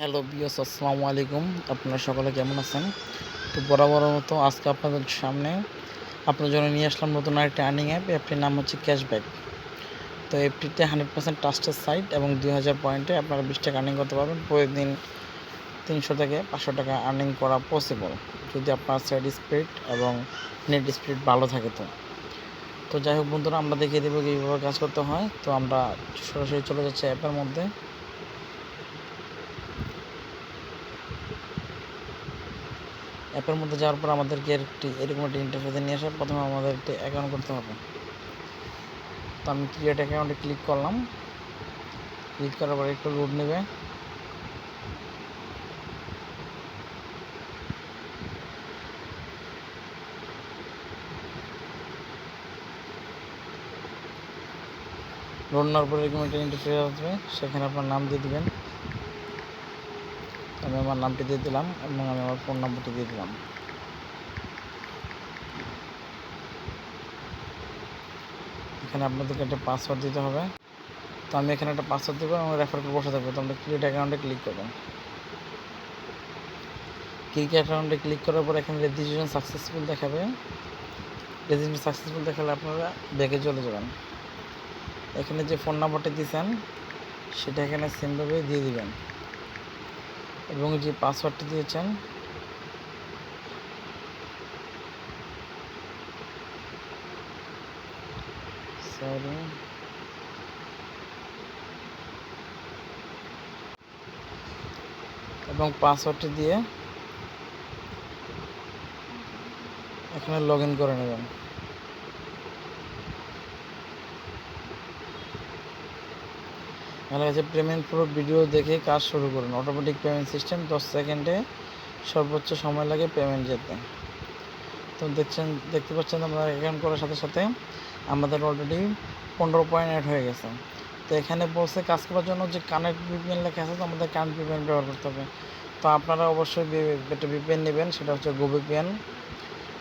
Hello বিয়স, আসসালামু আলাইকুম। আপনারা সকলে কেমন আছেন? তো বরাবরের মতো আজকে আপনাদের সামনে আপনার জন্য নিয়ে আসলাম নতুন আরেকটি আর্নিং অ্যাপ। অ্যাপটির নাম হচ্ছে ক্যাশব্যাক। তো অ্যাপটিতে 100% ট্রাস্টেড সাইট এবং 2000 পয়েন্টে আপনারা 20 টাকা আর্নিং করতে পারবেন। প্রতিদিন 300 থেকে 500 টাকা আর্নিং করা পসিবল, যদি আপনার সাইড স্পিড এবং নেট স্পিড ভালো থাকে। তো যাই হোক বন্ধুরা, আমরা দেখিয়ে দেবো কীভাবে কাজ করতে হয়। তো আমরা সরাসরি চলে যাচ্ছি অ্যাপের মধ্যে। অ্যাপের মধ্যে যাওয়ার পর আমাদেরকে এরকম একটি ইন্টারফেসে নিয়ে আসে। প্রথমে আমাদের একটি অ্যাকাউন্ট করতে হবে। তো আমি ক্রিয়েট অ্যাকাউন্টে ক্লিক করলাম। ক্লিক করার পর একটু লোড নেবে। লোড নেওয়ার পর এরকম একটা ইন্টারফেস আসবে, সেখানে আপনার নাম দিয়ে দেবেন। আমি আমার নামটি দিয়ে দিলাম এবং আমি আমার ফোন নাম্বারটি দিয়ে দিলাম। এখানে আপনাদেরকে একটা পাসওয়ার্ড দিতে হবে। তো আমি এখানে একটা পাসওয়ার্ড দেবো এবং রেফার কোড বসে থাকবে। তো আমরা ক্রিয়েট অ্যাকাউন্টে ক্লিক করবেন। ক্রিয়েট অ্যাকাউন্টে ক্লিক করার পর এখানে রেজিস্ট্রেশন সাকসেসফুল দেখাবে। রেজিস্ট্রেশন সাকসেসফুল দেখালে আপনারা ব্যাগে চলে যাবেন। এখানে যে ফোন নাম্বারটি দিয়েছেন সেটা এখানে সেমভাবে দিয়ে দিবেন এবং যে পাসওয়ার্ডটি দিয়েছেন এবং পাসওয়ার্ডটি দিয়ে এখানে লগ ইন করে নেবেন। এখানে আছে পেমেন্ট প্রুফ ভিডিও দেখে কাজ শুরু করুন। অটোমেটিক পেমেন্ট সিস্টেম, 10 সেকেন্ডে সর্বোচ্চ সময় লাগে পেমেন্ট যেতে। তো দেখতে পাচ্ছেন আমরা অ্যাকাউন্ট করার সাথে সাথে আমাদের অলরেডি 15 পয়েন্ট অ্যাড হয়ে গেছে। তো এখানে বলছে কাজ করার জন্য যে কানেক্ট ভিপিএন লেখা আছে, তো আমাদের কানেক্ট ভিপিএন ব্যবহার করতে হবে। তো আপনারা অবশ্যই একটা ভিপিএন নেবেন, সেটা হচ্ছে গোভিপিএন।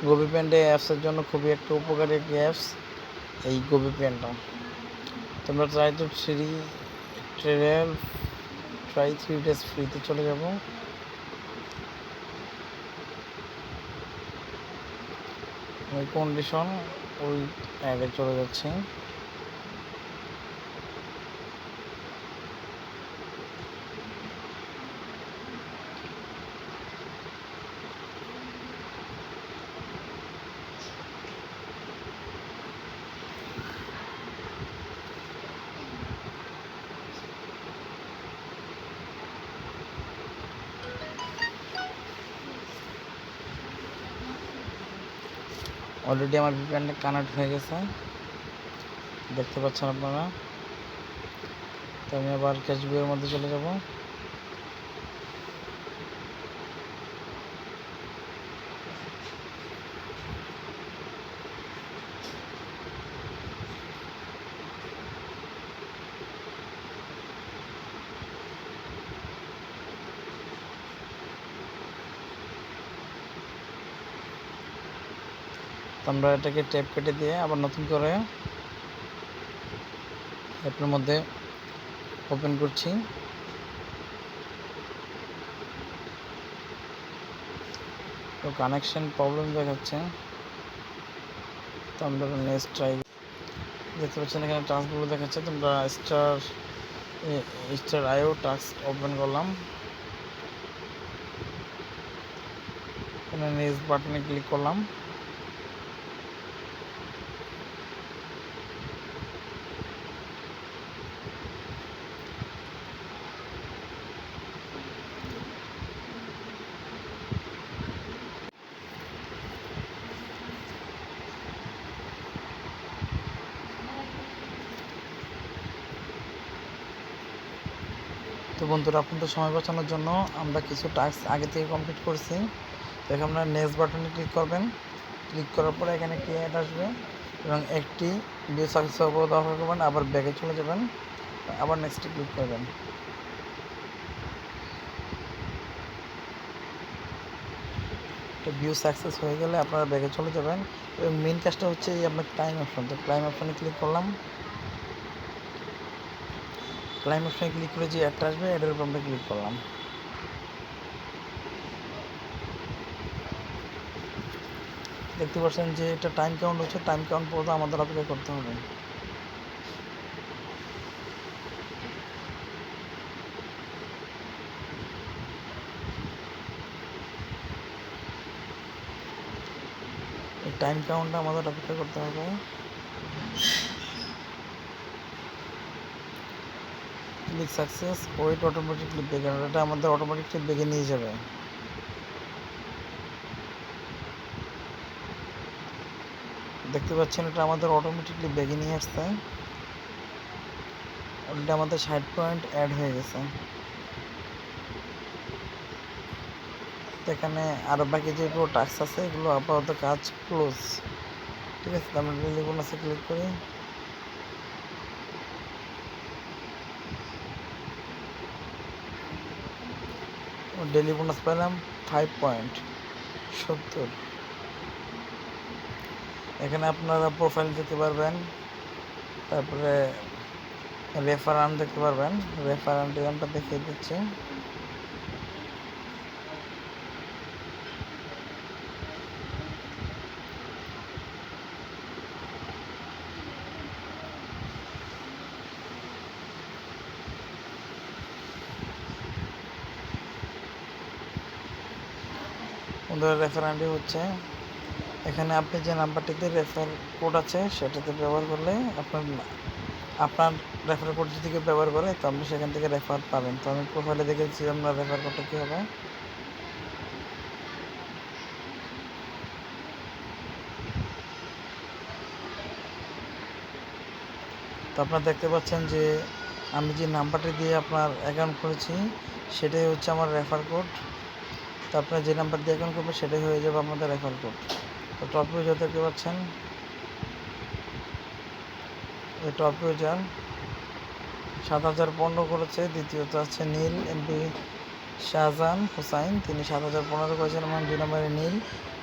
গোভিপিএনটা অ্যাপসের জন্য খুবই একটা উপকারী একটি অ্যাপস এই গোভিপিএনটা। তোমরা ট্রাই 3 ডেজ ফ্রিতে চলে যাব। ওই কন্ডিশন ওই অ্যাডে চলে যাচ্ছে। অলরেডি আমার ভিপিএনটা কানেক্ট হয়ে গেছে, দেখতে পাচ্ছেন আপনারা। তো আমি আবার ক্যাশব্যাকের মধ্যে চলে যাব। তো আমরা এটাকে ট্যাপ কেটে দিয়ে আবার নতুন করে অ্যাপের মধ্যে ওপেন করছি। তো কানেকশন প্রবলেম দেখাচ্ছে। তো আমরা নেক্সট ট্রাই দেখতে পাচ্ছেন এখানে টাস্কগুলো দেখাচ্ছে। তোমরা স্টার আইও টাস্ক ওপেন করলাম। এখানে নেক্সট বাটনে ক্লিক করলাম। তো বন্ধুরা, আপনাদের সময় বাঁচানোর জন্য আমরা কিছু টাস্ক আগে থেকে কমপ্লিট করছি। তো এখন আপনারা নেক্সট বাটনে ক্লিক করবেন। ক্লিক করার পরে এখানে একটি অ্যাড আসবে এবং একটি ভিউ সাকসেস ব্যবহার করবেন। আবার ব্যাগে চলে যাবেন, আবার নেক্সটে ক্লিক করবেন। তো ভিউ সাকসেস হয়ে গেলে আপনারা ব্যাগে চলে যাবেন এবং মেন কাজটা হচ্ছে এই আপনার ক্লাইম অপশন। তো ক্লাইম অপশনে ক্লিক করলাম। ক্লাইম অপশনে ক্লিক করে যে অ্যাডটা আসবে অ্যাডের উপর আমরা ক্লিক করলাম। দেখতে পাচ্ছেন যে এটা টাইম কাউন্ট হচ্ছে, টাইম কাউন্ট পর্যন্ত আমাদের অপেক্ষা করতে হবে। এই টাইম কাউন্টটা আমাদের অপেক্ষা করতে হবে। ক্লিক সাকসেস, ওয়েট অটোমেটিকলি বেগে, এটা আমাদের অটোমেটিকলি বেগে নিয়ে যাবে। দেখতে পাচ্ছেন এটা আমাদের অটোমেটিকলি বেগে নিয়ে আসছে। অলরেডি আমাদের 60 পয়েন্ট অ্যাড হয়ে গেছে। এখানে আরও বাকি যেগুলো টাস্ক আছে এগুলো আপাতত কাজ ক্লোজ। ঠিক আছে, আমরা ডেইলি বোনাসে ক্লিক করি। ডেইলি বোনাস পেলাম 5.70। এখানে আপনারা প্রোফাইল দেখতে পারবেন, তারপরে রেফার আর্ন দেখতে পারবেন। রেফার আর্ন ডিজাইনটা দেখিয়ে দিচ্ছি। বন্ধুরা রেফার আইডি হচ্ছে, এখানে আপনি যে নাম্বারটিতে রেফার কোড আছে সেটাতে ব্যবহার করলে আপনার রেফার কোড যদি কেউ ব্যবহার করে তো আপনি সেখান থেকে রেফার পাবেন। তো আমি প্রোফাইলে দেখেছি আপনার রেফার কোডটা কী হবে। তো আপনারা দেখতে পাচ্ছেন যে আমি যে নাম্বারটি দিয়ে আপনার অ্যাকাউন্ট করেছি সেটাই হচ্ছে আমার রেফার কোড। তো আপনারা যে নাম্বার দিয়ে অ্যাকাউন্ট করবেন সেটাই হয়ে যাবে আমাদের রেফার কোড। তো টপ ইউজার দেখতে পাচ্ছেন, এই টপ ইউজার 7015 করেছে। দ্বিতীয়ত আছে নীল এমপি শাহজাহান হুসাইন, তিনি 7015 করেছেন এবং 2 নম্বরে নীল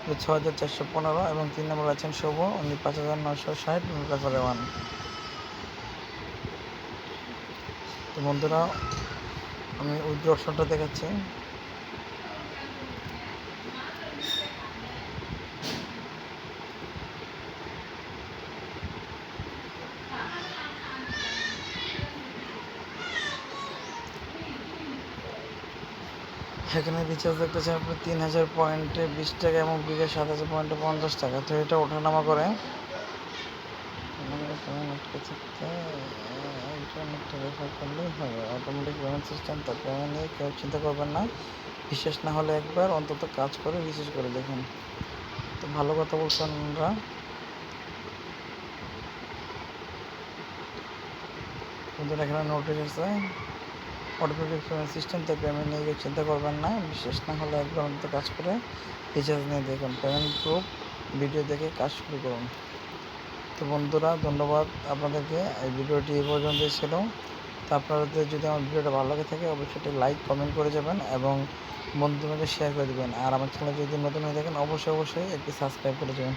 6415 এবং 3 নম্বরে আছেন শুভ, উনি 5960 রেফারে 1। তো বন্ধুরা আমি উইথড্র অপশনটা দেখাচ্ছি। এখানে রিচার্জ দেখতেছেন আপনি 3000 পয়েন্টে 20 টাকা এবং বিকাশ 7000 পয়েন্টে 50 টাকা। তো এটা ওঠানামা করে একটা রেফার করলেই হবে, অটোমেটিক পেমেন্ট সিস্টেম। তো পেমেন্ট নিয়ে কেউ চিন্তা করবেন না, বিশ্বাস না হলে একবার অন্তত কাজ করে রিসার্চ করে দেখুন। তো ভালো কথা বলছেন আমরা। বন্ধুরা এখানে নোটিশ আছে অটোমেটিক পেমেন্ট সিস্টেম, তো পেমেন্ট নিয়ে চিন্তা করবেন না, বিশেষ না হলে একবার অন্তত কাজ করে রিচার্জ নিয়ে দেখুন। পেমেন্ট প্রুফ ভিডিও দেখে কাজ শুরু করুন। তো বন্ধুরা ধন্যবাদ আপনাদেরকে, এই ভিডিওটি এই পর্যন্তই ছিল। তো আপনাদের যদি আমার ভিডিওটা ভালো লাগে থাকে অবশ্যই লাইক কমেন্ট করে যাবেন এবং বন্ধুদের শেয়ার করে দেবেন। আর আমার চ্যানেল যদি নতুন হয়ে থাকেন অবশ্যই একটি সাবস্ক্রাইব করে যাবেন।